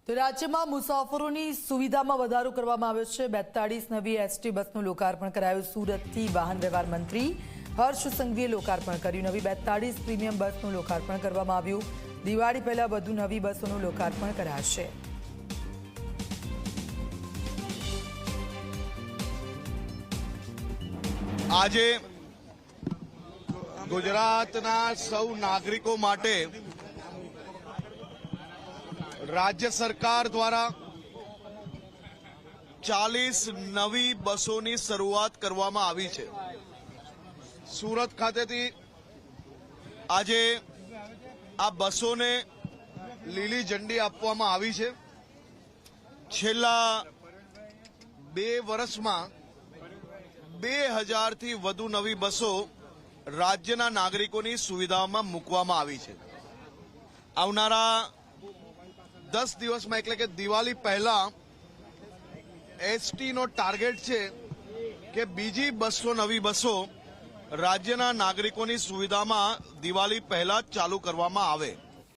તો રાજ્યમાં મુસાફરોની સુવિધામાં વધારો કરવામાં આવ્યો છે। 42 નવી એસટી બસનું લોકાર્પણ કરાયું। સુરતથી વાહન વ્યવહાર મંત્રી હર્ષ સંઘવીએ લોકાર્પણ કર્યું। નવી 42 પ્રીમિયમ બસનું લોકાર્પણ કરવામાં આવ્યું। દિવાળી પહેલા વધુ નવી બસોનું લોકાર્પણ કરાશે। આજે ગુજરાતના સૌ નાગરિકો માટે राज्य सरकार द्वारा 40 नवी बसों शुरुआत करवामां आवी छे। सूरत खातेथी आजे आ बसों ने लीली झंडी आपवामां आवी छे। छेल्ला 2 वर्षमां 2000 थी वधु नवी बसों राज्यना नागरिकोनी सुविधाओमां मूकवामां आवी छे। आवनारा 10 दिवस में એટલે કે દિવાળી પહેલા એસટી નો ટાર્ગેટ છે કે બીજી 200 નવી બસો રાજ્યના નાગરિકોની સુવિધામાં દિવાળી પહેલા ચાલુ કરવામાં આવે।